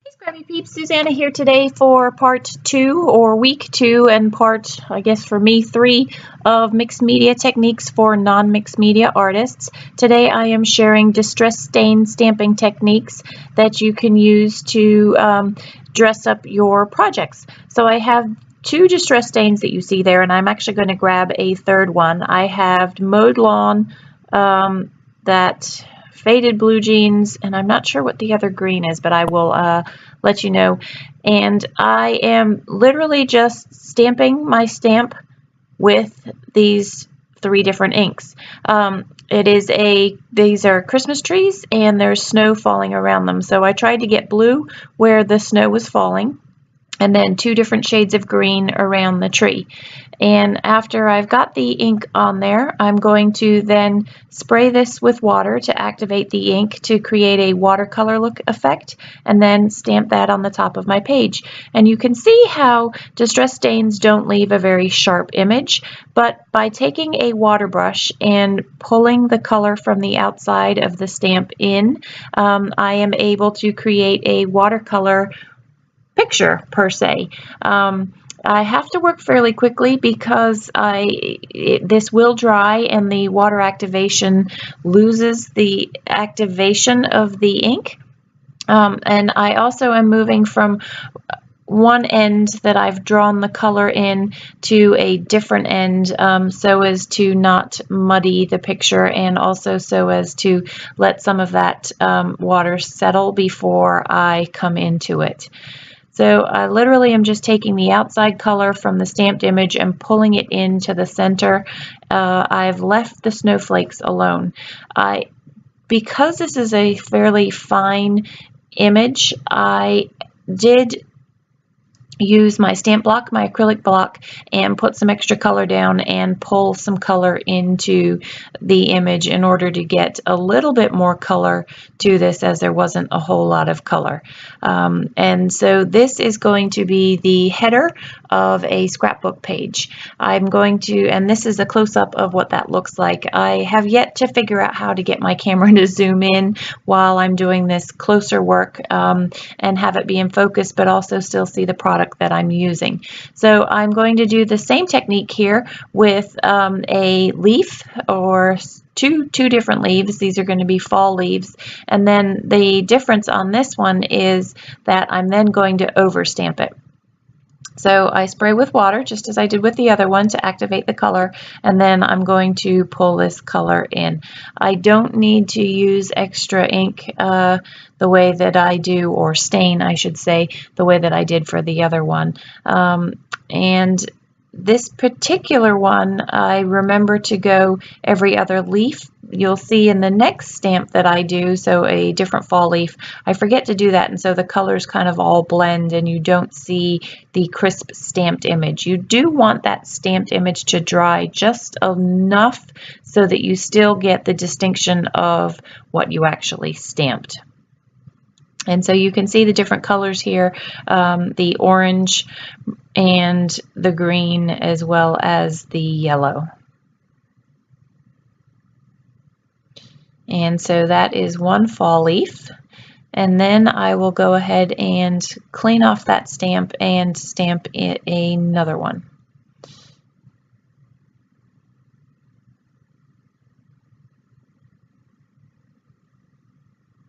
Hey Scrappy Peeps, Suzanna here today for part 2 or week 2 and part, I guess for me, 3 of mixed media techniques for non-mixed media artists. Today I am sharing distress stain stamping techniques that you can use to dress up your projects. So I have 2 distress stains that you see there, and I'm actually going to grab a third one. I have mowed lawn, that faded blue jeans, and I'm not sure what the other green is, but I will let you know. And I am literally just stamping my stamp with these 3 different inks. These are Christmas trees, and there's snow falling around them. So I tried to get blue where the snow was falling, and then 2 different shades of green around the tree. And after I've got the ink on there, I'm going to then spray this with water to activate the ink to create a watercolor look effect, and then stamp that on the top of my page. And you can see how distress stains don't leave a very sharp image, but by taking a water brush and pulling the color from the outside of the stamp in, I am able to create a watercolor picture per se. I have to work fairly quickly because this will dry and the water activation loses the activation of the ink. And I also am moving from one end that I've drawn the color in to a different end, so as to not muddy the picture, and also so as to let some of that water settle before I come into it. So I literally am just taking the outside color from the stamped image and pulling it into the center. I've left the snowflakes alone. Because this is a fairly fine image, I did use my stamp block, my acrylic block, and put some extra color down and pull some color into the image in order to get a little bit more color to this, as there wasn't a whole lot of color. And so this is going to be the header of a scrapbook page. I'm going to, and this is a close-up of what that looks like. I have yet to figure out how to get my camera to zoom in while I'm doing this closer work, and have it be in focus, but also still see the product that I'm using. So I'm going to do the same technique here with a leaf, or two different leaves. These are going to be fall leaves, and then the difference on this one is that I'm then going to overstamp it. So I spray with water, just as I did with the other one, to activate the color, and then I'm going to pull this color in. I don't need to use extra ink the way that I do, or stain, I should say, the way that I did for the other one. And this particular one, I remember to go every other leaf. You'll see in the next stamp that I do, so a different fall leaf, I forget to do that, and so the colors kind of all blend and you don't see the crisp stamped image. You do want that stamped image to dry just enough so that you still get the distinction of what you actually stamped. And so you can see the different colors here, the orange and the green, as well as the yellow. And so that is one fall leaf. And then I will go ahead and clean off that stamp and stamp it another one.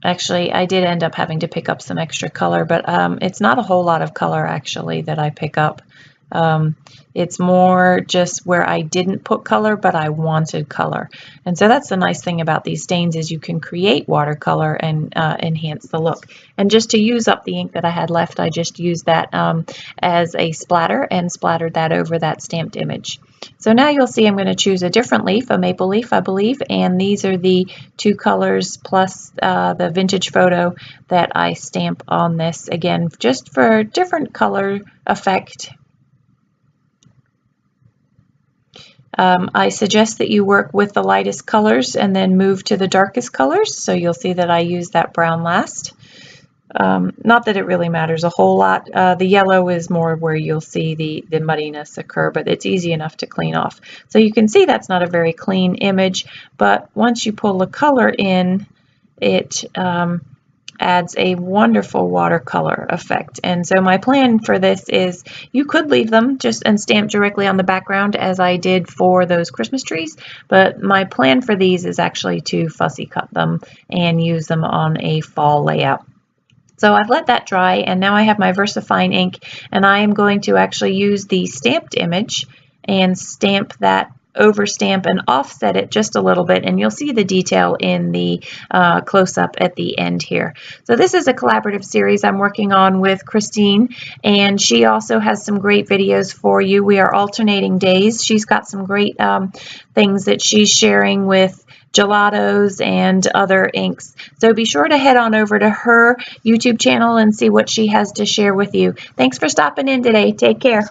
Actually, I did end up having to pick up some extra color, but it's not a whole lot of color actually that I pick up. It's more just where I didn't put color, but I wanted color. And so that's the nice thing about these stains, is you can create watercolor and enhance the look. And just to use up the ink that I had left, I just used that as a splatter and splattered that over that stamped image. So now you'll see I'm going to choose a different leaf, a maple leaf, I believe, and these are the 2 colors plus the vintage photo that I stamp on this, again, just for different color effect. I suggest that you work with the lightest colors and then move to the darkest colors. So you'll see that I use that brown last. Not that it really matters a whole lot. The yellow is more where you'll see the muddiness occur, but it's easy enough to clean off. So you can see that's not a very clean image, but once you pull the color in, it adds a wonderful watercolor effect. And so my plan for this is you could leave them just and stamp directly on the background as I did for those Christmas trees, but my plan for these is actually to fussy cut them and use them on a fall layout. So I've let that dry, and now I have my VersaFine ink, and I am going to actually use the stamped image and stamp that, overstamp and offset it just a little bit, and you'll see the detail in the close-up at the end here. So this is a collaborative series I'm working on with Christine, and she also has some great videos for you. We are alternating days. She's got some great things that she's sharing with gelatos and other inks. So be sure to head on over to her YouTube channel and see what she has to share with you. Thanks for stopping in today. Take care.